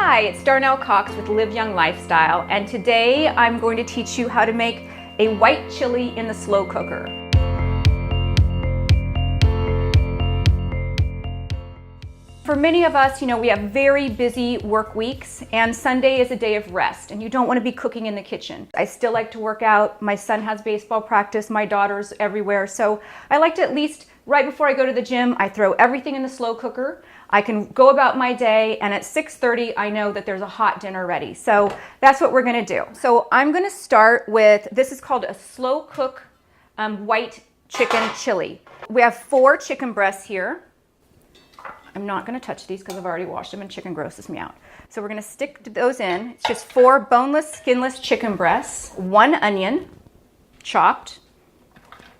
Hi, it's Darnell Cox with Live Young Lifestyle, and today I'm going to teach you how to make a white chili in the slow cooker. For many of us, we have very busy work weeks, and Sunday is a day of rest, and you don't want to be cooking in the kitchen. I still like to work out. My son has baseball practice, my daughter's everywhere, so I like to at least, right before I go to the gym, I throw everything in the slow cooker. I can go about my day, and at 6:30, I know that there's a hot dinner ready. So that's what we're gonna do. So I'm gonna start with, this is called a slow cook white chicken chili. We have 4 chicken breasts here. I'm not gonna touch these because I've already washed them and chicken grosses me out. So we're gonna stick those in. It's just 4 boneless, skinless chicken breasts, 1 onion, chopped.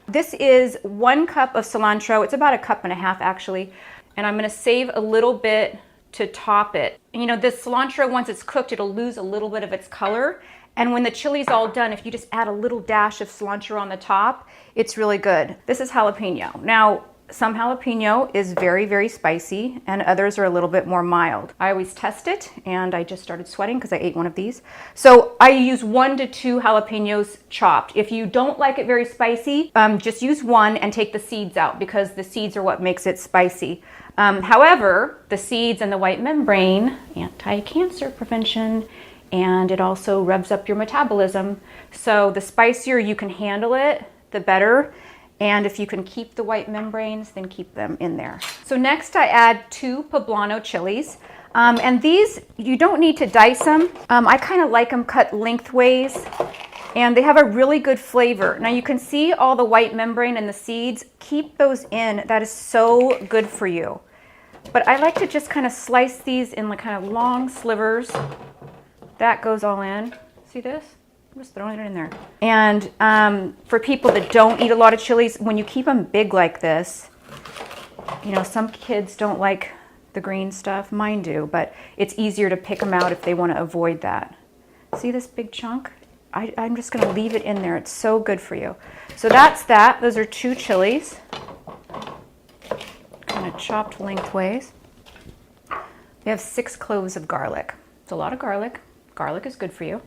This is 1 cup of cilantro. It's about 1.5 cups actually. And I'm gonna save a little bit to top it. This cilantro, once it's cooked, it'll lose a little bit of its color. And when the chili's all done, if you just add a little dash of cilantro on the top, it's really good. This is jalapeno. Now, some jalapeno is very, very spicy, and others are a little bit more mild. I always test it, and I just started sweating because I ate one of these. So I use 1 to 2 jalapenos chopped. If you don't like it very spicy, just use 1 and take the seeds out, because the seeds are what makes it spicy. However, the seeds and the white membrane, anti-cancer prevention, and it also revs up your metabolism. So the spicier you can handle it, the better. And if you can keep the white membranes, then keep them in there. So next I add 2 poblano chilies. And these, you don't need to dice them. I kind of like them cut lengthways, and they have a really good flavor. Now you can see all the white membrane and the seeds. Keep those in. That is so good for you. But I like to just kind of slice these in like kind of long slivers. That goes all in. See this? I'm just throwing it in there. And for people that don't eat a lot of chilies, when you keep them big like this, some kids don't like the green stuff. Mine do, but it's easier to pick them out if they want to avoid that. See this big chunk? I'm just going to leave it in there. It's so good for you. So that's that. Those are 2 chilies, kind of chopped lengthways. We have 6 cloves of garlic. It's a lot of garlic. Garlic is good for you.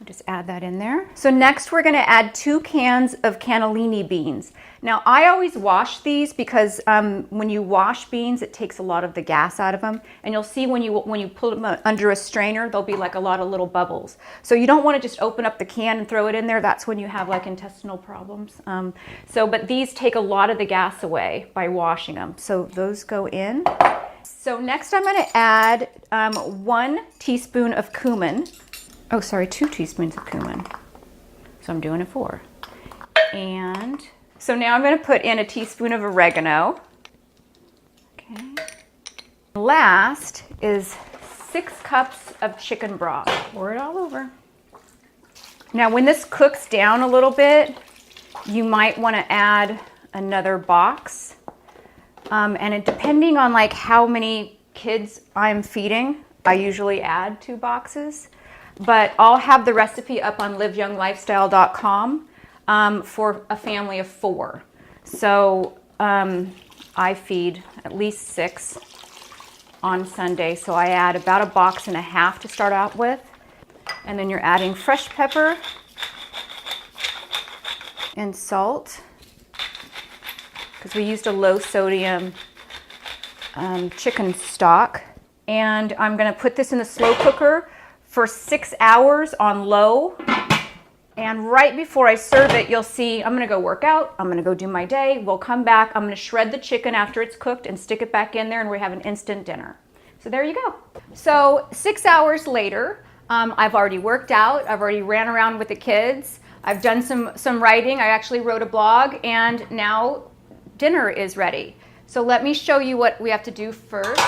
Just add that in there. So next we're going to add 2 cans of cannellini beans. Now I always wash these because when you wash beans, it takes a lot of the gas out of them. And you'll see when you pull them under a strainer, there'll be like a lot of little bubbles. So you don't want to just open up the can and throw it in there. That's when you have like intestinal problems. But these take a lot of the gas away by washing them. So those go in. So next I'm going to add 1 teaspoon of cumin. Oh, sorry, 2 teaspoons of cumin. So I'm doing it 4. And so now I'm going to put in a teaspoon of oregano. Okay. Last is 6 cups of chicken broth. Pour it all over. Now when this cooks down a little bit, you might want to add another box. And depending on like how many kids I'm feeding, I usually add 2 boxes. But I'll have the recipe up on liveyounglifestyle.com for a family of 4. So I feed at least 6 on Sunday. So I add about 1.5 boxes to start out with. And then you're adding fresh pepper and salt, because we used a low sodium chicken stock. And I'm going to put this in the slow cooker for 6 hours on low. And right before I serve it, you'll see I'm gonna go work out, I'm gonna go do my day, we'll come back, I'm gonna shred the chicken after it's cooked and stick it back in there, and we have an instant dinner. So there you go. So 6 hours later, I've already worked out, I've already ran around with the kids, I've done some writing, I actually wrote a blog, and now dinner is ready. So let me show you what we have to do first.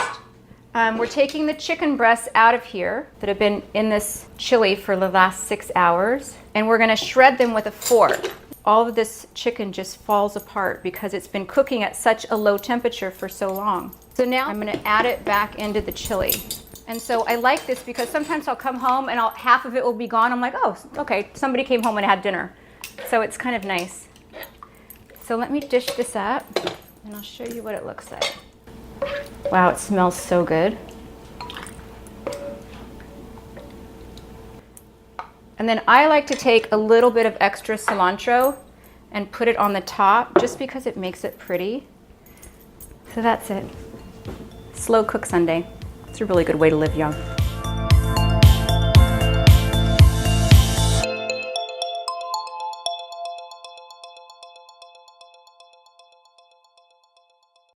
We're taking the chicken breasts out of here that have been in this chili for the last 6 hours, and we're gonna shred them with a fork. All of this chicken just falls apart because it's been cooking at such a low temperature for so long. So now I'm gonna add it back into the chili. And so I like this because sometimes I'll come home and half of it will be gone. I'm like, oh, okay, somebody came home and had dinner. So it's kind of nice. So let me dish this up and I'll show you what it looks like. Wow, it smells so good. And then I like to take a little bit of extra cilantro and put it on the top just because it makes it pretty. So that's it. Slow cook Sunday. It's a really good way to live young.